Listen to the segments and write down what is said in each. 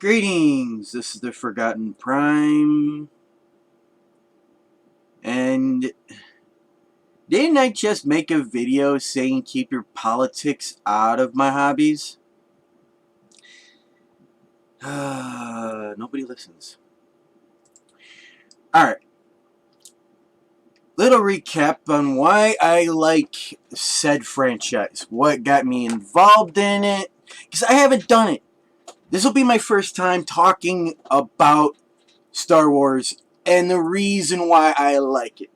Greetings, this is the Forgotten Prime, and didn't I just make a video saying keep your politics out of my hobbies? Nobody listens. Alright, little recap on why I like said franchise, what got me involved in it, because I haven't done it. This will be my first time talking about Star Wars and the reason why I like it.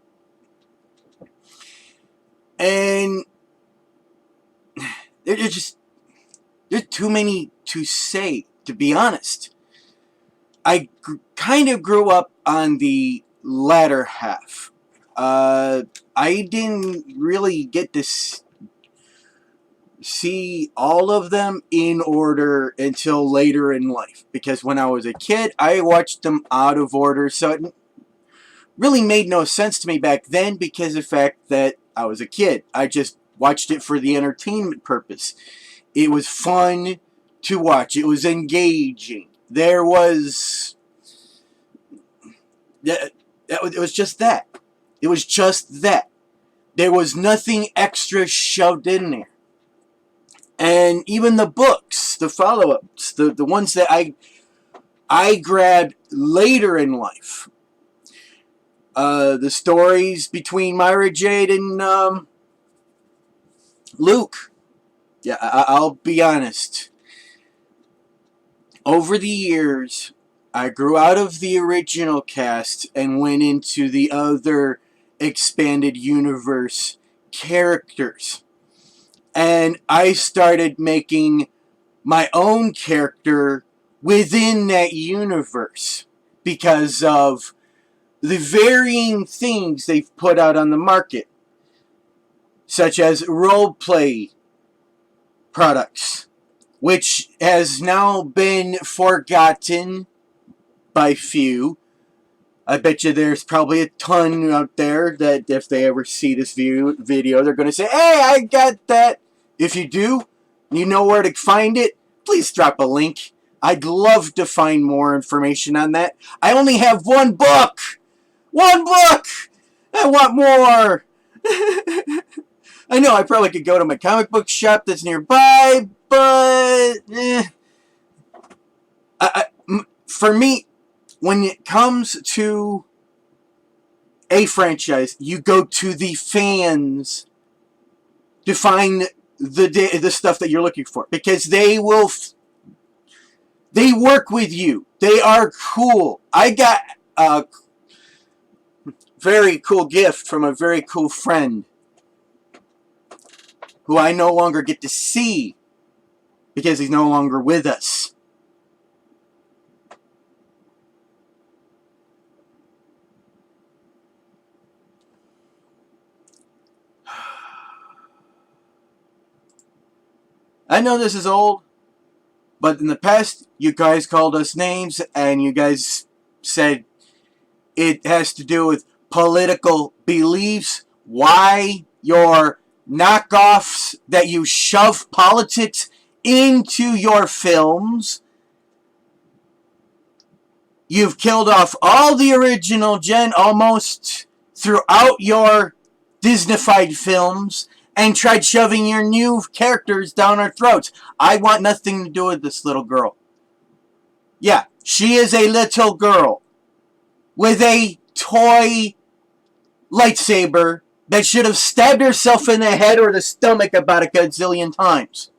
And there's too many to say, to be honest. I kind of grew up on the latter half. I didn't really get to see all of them in order until later in life. Because when I was a kid, I watched them out of order. So it really made no sense to me back then because of the fact that I was a kid. I just watched it for the entertainment purpose. It was fun to watch. It was engaging. There was... it was just that. It was just that. There was nothing extra shoved in there. And even the books, the follow-ups, the ones that I grabbed later in life. The stories between Myra Jade and Luke. Yeah, I'll be honest. Over the years, I grew out of the original cast and went into the other expanded universe characters. And I started making my own character within that universe because of the varying things they've put out on the market, such as roleplay products, which has now been forgotten by few. I bet you there's probably a ton out there that if they ever see this video, they're going to say, hey, I got that. If you do, you know where to find it, please drop a link. I'd love to find more information on that. I only have one book. One book! I want more. I know I probably could go to my comic book shop that's nearby, but for me, when it comes to a franchise, you go to the fans to find the stuff that you're looking for, because they work with you. They are cool. I got a very cool gift from a very cool friend who I no longer get to see because he's no longer with us. I know this is old, but in the past, you guys called us names, and you guys said it has to do with political beliefs. Why your knockoffs that you shove politics into your films? You've killed off all the original gen almost throughout your Disneyfied films, and tried shoving your new characters down our throats. I want nothing to do with this little girl. Yeah, she is a little girl with a toy lightsaber that should have stabbed herself in the head or the stomach about a gazillion times.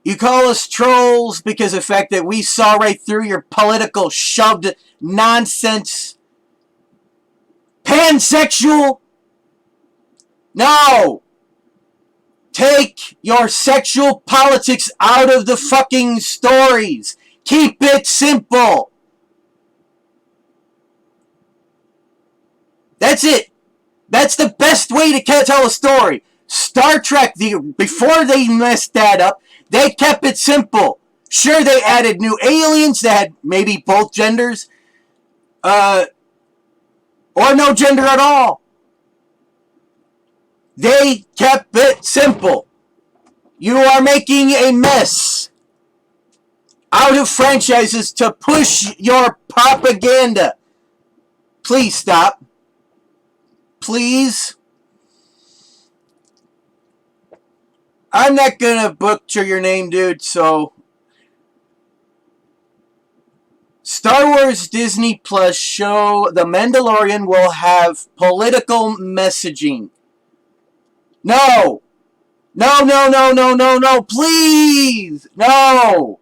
You call us trolls because of the fact that we saw right through your political shoved nonsense. Pansexual? No! Take your sexual politics out of the fucking stories. Keep it simple. That's it. That's the best way to tell a story. Star Trek, before they messed that up, they kept it simple. Sure, they added new aliens that had maybe both genders. Or no gender at all. They kept it simple. You are making a mess out of franchises to push your propaganda. Please stop. Please. I'm not gonna butcher your name, dude, so... Star Wars Disney Plus show The Mandalorian will have political messaging. No! No, no, no, no, no, no, please! No!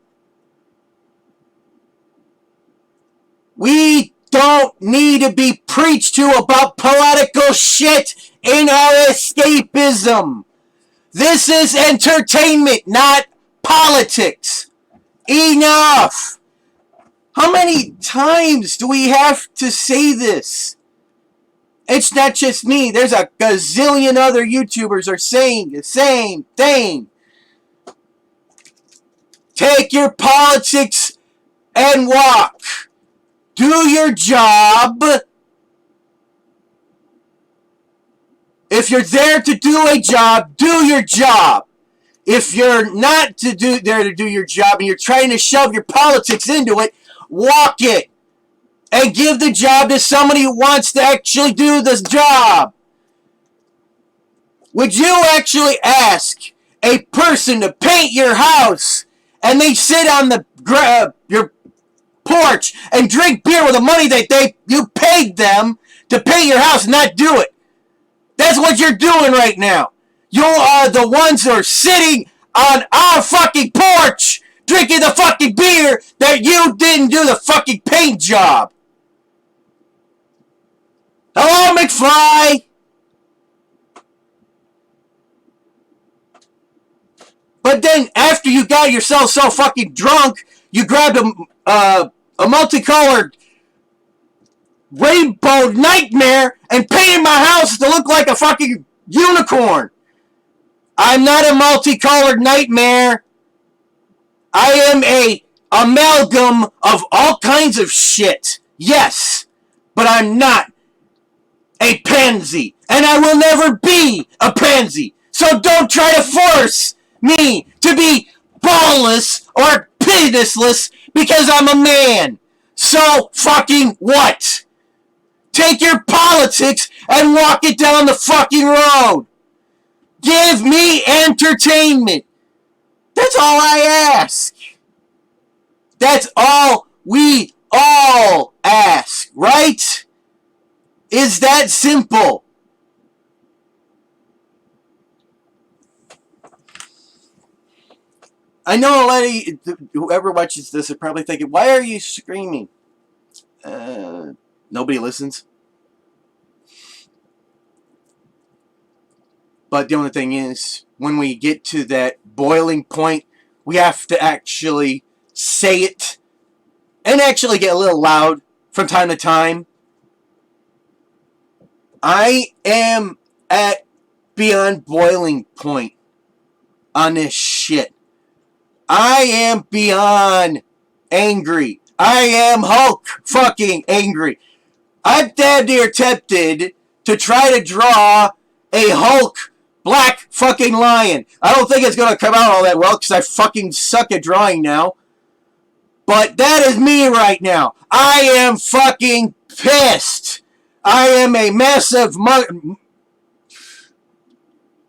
We don't need to be preached to about political shit in our escapism. This is entertainment, not politics. Enough! How many times do we have to say this? It's not just me. There's a gazillion other YouTubers are saying the same thing. Take your politics and walk. Do your job. If you're there to do a job, do your job. If you're not there to do your job and you're trying to shove your politics into it, walk it. And give the job to somebody who wants to actually do this job. Would you actually ask a person to paint your house and they sit on your porch and drink beer with the money that you paid them to paint your house and not do it? That's what you're doing right now. You are the ones who are sitting on our fucking porch drinking the fucking beer that you didn't do the fucking paint job. Hello, McFly! But then, after you got yourself so fucking drunk, you grabbed a multicolored rainbow nightmare and painted my house to look like a fucking unicorn. I'm not a multicolored nightmare. I am a amalgam of all kinds of shit. Yes, but I'm not a pansy, and I will never be a pansy. So don't try to force me to be ballless or penisless because I'm a man. So fucking what? Take your politics and walk it down the fucking road. Give me entertainment. That's all I ask. That's all we all ask, right? Is that simple? I know a lot of whoever watches this are probably thinking, why are you screaming? Nobody listens. But the only thing is, when we get to that boiling point, we have to actually say it and actually get a little loud from time to time. I am at beyond boiling point on this shit. I am beyond angry. I am Hulk fucking angry. I'm damn near tempted to try to draw a Hulk black fucking lion. I don't think it's going to come out all that well because I fucking suck at drawing now. But that is me right now. I am fucking pissed. I am a massive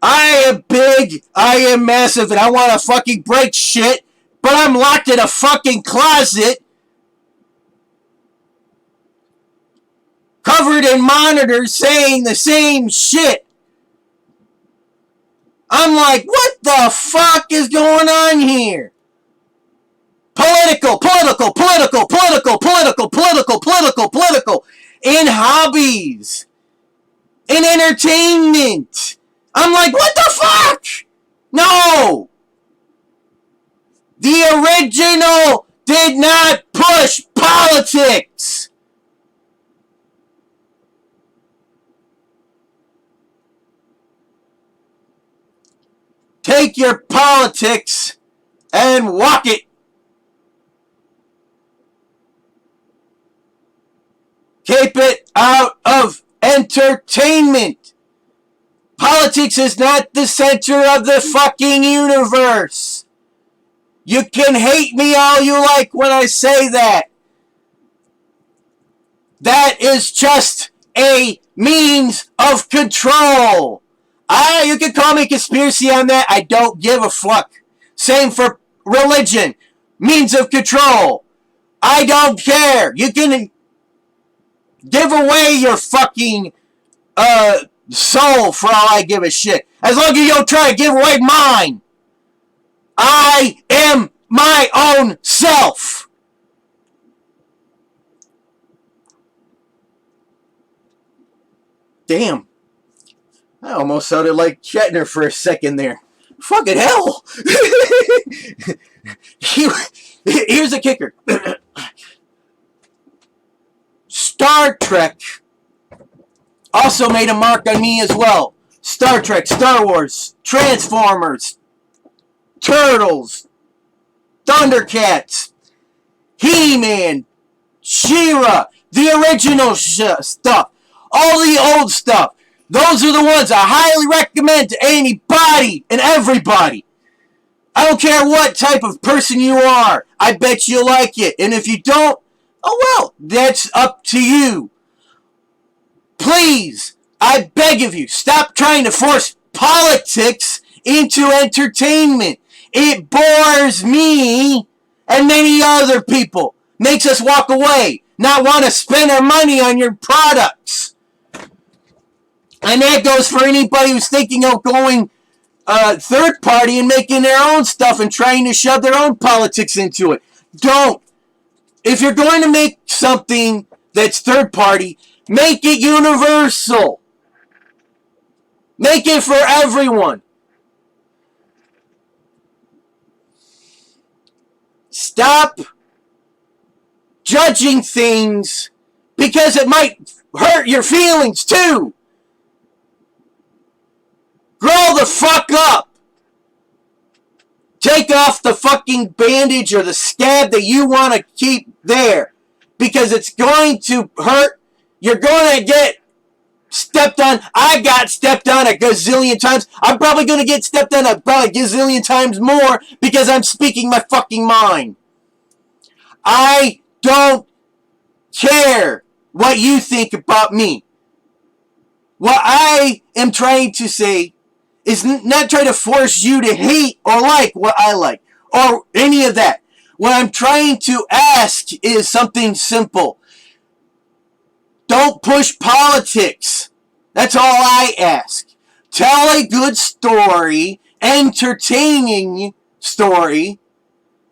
I am big, I am massive, and I want to fucking break shit, but I'm locked in a fucking closet, covered in monitors saying the same shit. I'm like, what the fuck is going on here? Political, in hobbies, in entertainment. I'm like, what the fuck? No! The original did not push politics. Take your politics and walk it. Keep it out of entertainment. Politics is not the center of the fucking universe. You can hate me all you like when I say that. That is just a means of control. You can call me conspiracy on that. I don't give a fuck. Same for religion. Means of control. I don't care. You can give away your fucking soul for all I give a shit. As long as you don't try to give away mine. I am my own self. Damn. I almost sounded like Shatner for a second there. Fucking hell. Here's the kicker. Star Trek also made a mark on me as well. Star Trek, Star Wars, Transformers, Turtles, Thundercats, He-Man, She-Ra, the original stuff, all the old stuff. Those are the ones I highly recommend to anybody and everybody. I don't care what type of person you are. I bet you like it. And if you don't, oh well, that's up to you. Please, I beg of you, stop trying to force politics into entertainment. It bores me and many other people. Makes us walk away, not want to spend our money on your products. And that goes for anybody who's thinking of going third party and making their own stuff and trying to shove their own politics into it. Don't. If you're going to make something that's third party, make it universal. Make it for everyone. Stop judging things because it might hurt your feelings too. Grow the fuck up. Take off the fucking bandage or the scab that you want to keep there. Because it's going to hurt. You're going to get stepped on. I got stepped on a gazillion times. I'm probably going to get stepped on about a gazillion times more because I'm speaking my fucking mind. I don't care what you think about me. What I am trying to say is not trying to force you to hate or like what I like or any of that. What I'm trying to ask is something simple. Don't push politics. That's all I ask. Tell a good story, entertaining story.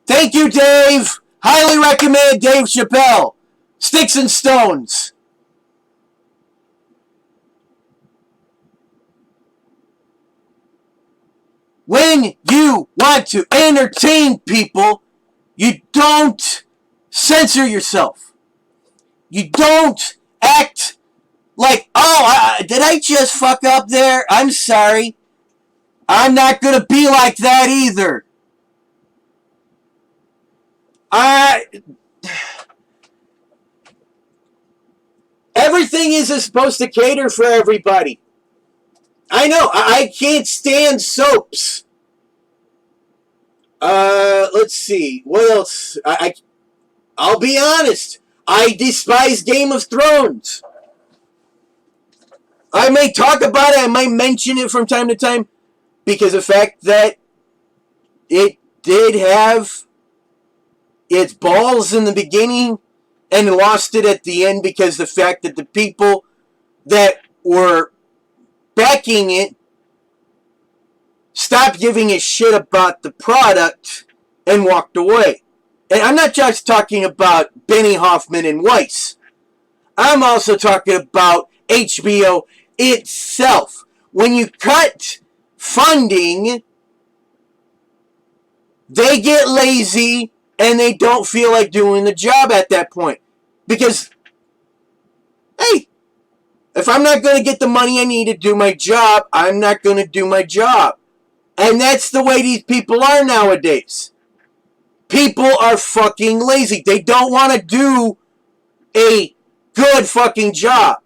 Thank you, Dave. Highly recommend Dave Chappelle. Sticks and Stones. When you want to entertain people, you don't censor yourself. You don't act like, oh, did I just fuck up there? I'm sorry. I'm not going to be like that either. Everything isn't supposed to cater for everybody. I know. I can't stand soaps. Let's see. What else? I'll be honest. I despise Game of Thrones. I may talk about it. I might mention it from time to time because of the fact that it did have its balls in the beginning and lost it at the end because the fact that the people that were backing it stopped giving a shit about the product and walked away. And I'm not just talking about Benny Hoffman and Weiss. I'm also talking about HBO itself. When you cut funding, they get lazy and they don't feel like doing the job at that point. Because, hey, if I'm not going to get the money I need to do my job, I'm not going to do my job. And that's the way these people are nowadays. People are fucking lazy. They don't want to do a good fucking job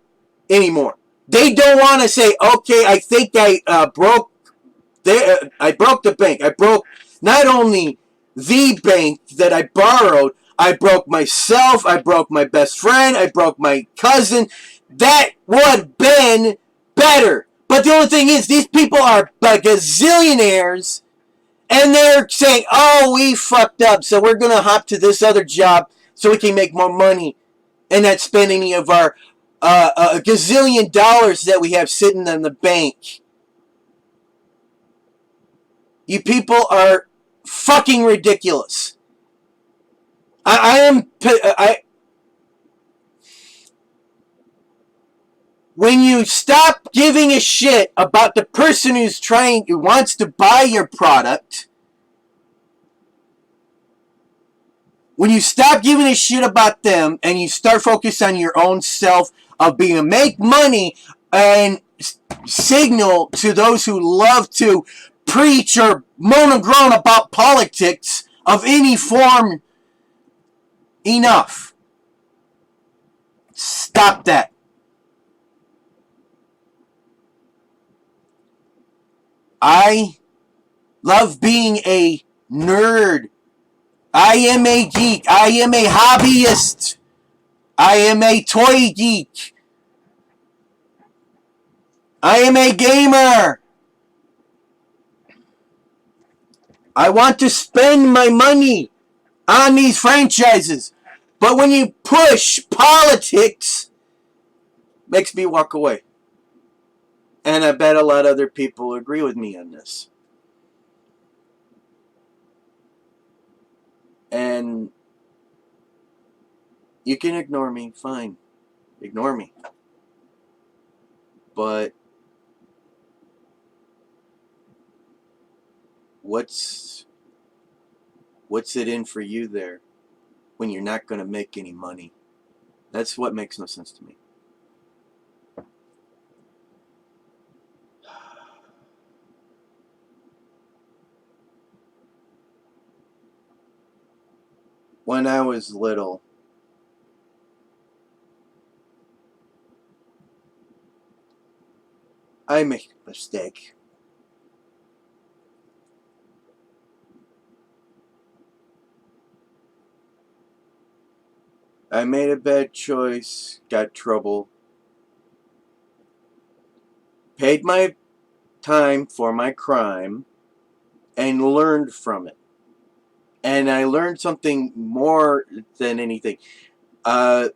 anymore. They don't want to say, okay, I think I broke I broke the bank. I broke not only the bank that I borrowed, I broke myself, I broke my best friend, I broke my cousin. That would have been better. But the only thing is, these people are gazillionaires, and they're saying, oh, we fucked up, so we're going to hop to this other job so we can make more money and not spend any of our gazillion dollars that we have sitting in the bank. You people are fucking ridiculous. I am. When you stop giving a shit about the person who wants to buy your product, when you stop giving a shit about them and you start focusing on your own self of being make money and signal to those who love to preach or moan and groan about politics of any form, enough. Stop that. I love being a nerd. I am a geek. I am a hobbyist. I am a toy geek. I am a gamer. I want to spend my money on these franchises. But when you push politics, it makes me walk away. And I bet a lot of other people agree with me on this. And you can ignore me, fine. Ignore me. But what's it in for you there when you're not going to make any money? That's what makes no sense to me. When I was little, I made a mistake. I made a bad choice, got trouble, paid my time for my crime, and learned from it. And I learned something more than anything. A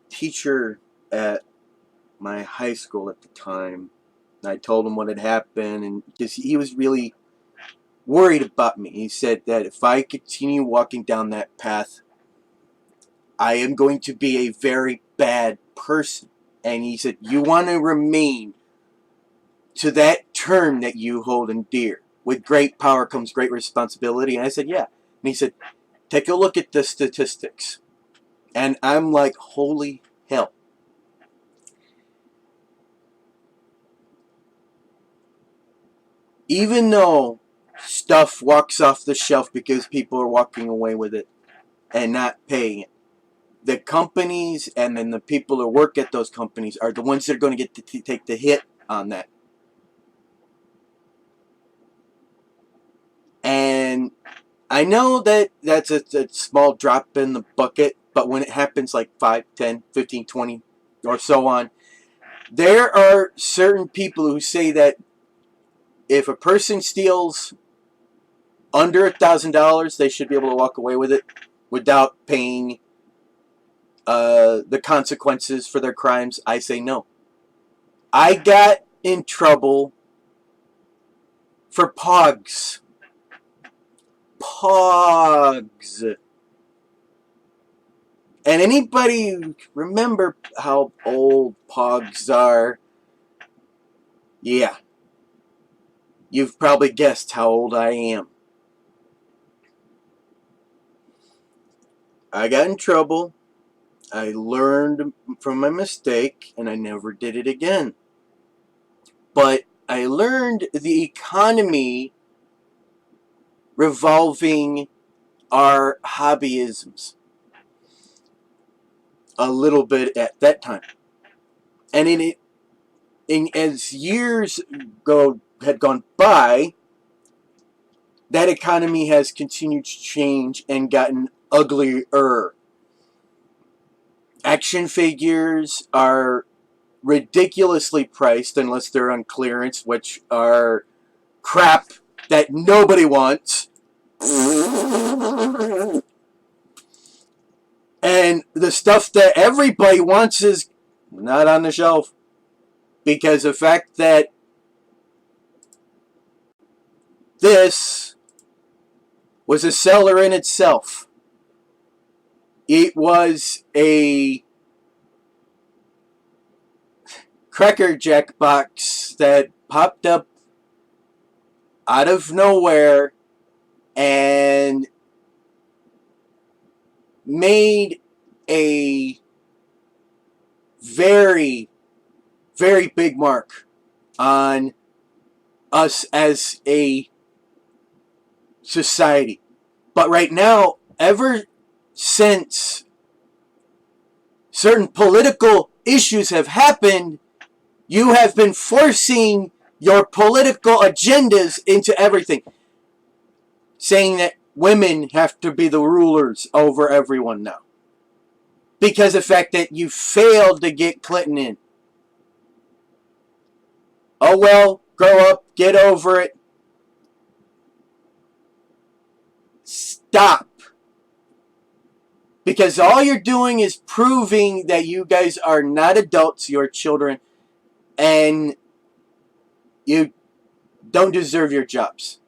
teacher at my high school at the time, I told him what had happened, and because he was really worried about me. He said that if I continue walking down that path, I am going to be a very bad person. And he said, you want to remain to that term that you hold in dear. With great power comes great responsibility. And I said, yeah. And he said, take a look at the statistics. And I'm like, holy hell. Even though stuff walks off the shelf because people are walking away with it and not paying it, the companies and then the people who work at those companies are the ones that are going to get to take the hit on that. And I know that that's a small drop in the bucket, but when it happens like 5, 10, 15, 20 or so on, there are certain people who say that if a person steals under $1,000, they should be able to walk away with it without paying the consequences for their crimes. I say no. I got in trouble for pogs. Pogs. And anybody remember how old pogs are? Yeah. You've probably guessed how old I am. I got in trouble. I learned from my mistake, and I never did it again. But I learned the economy revolving our hobbyisms. a little bit at that time. And as years had gone by, that economy has continued to change and gotten uglier. Action figures are ridiculously priced unless they're on clearance, which are crap that nobody wants. And the stuff that everybody wants is not on the shelf. Because the fact that this was a seller in itself. It was a Cracker Jack box that popped up out of nowhere and made a very, very big mark on us as a society. But right now, ever since certain political issues have happened, you have been forcing your political agendas into everything. Saying that women have to be the rulers over everyone now. Because of the fact that you failed to get Clinton in. Oh well, grow up, get over it. Stop. Because all you're doing is proving that you guys are not adults, you're children, and you don't deserve your jobs.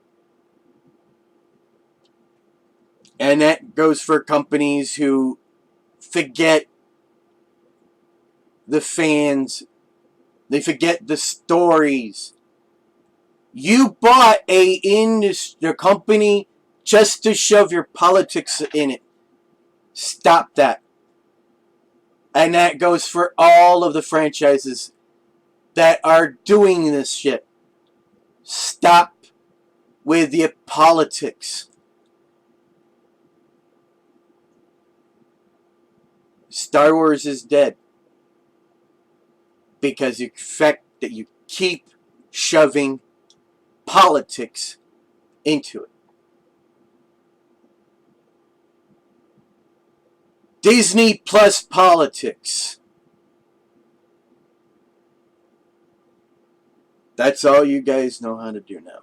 And that goes for companies who forget the fans. They forget the stories. You bought a company just to shove your politics in it. Stop that. And that goes for all of the franchises that are doing this shit. Stop with the politics. Star Wars is dead. Because the fact that you keep shoving politics into it. Disney plus politics. That's all you guys know how to do now.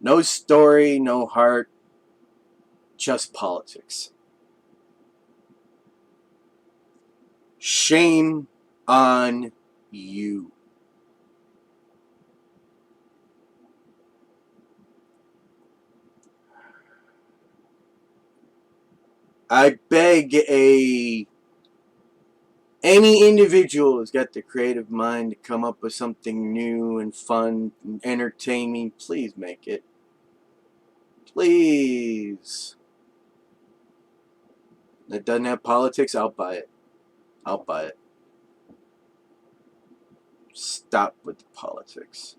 No story, no heart, just politics. Shame on you. I beg any individual who's got the creative mind to come up with something new and fun and entertaining, please make it. Please. That doesn't have politics, I'll buy it. I'll buy it. Stop with the politics.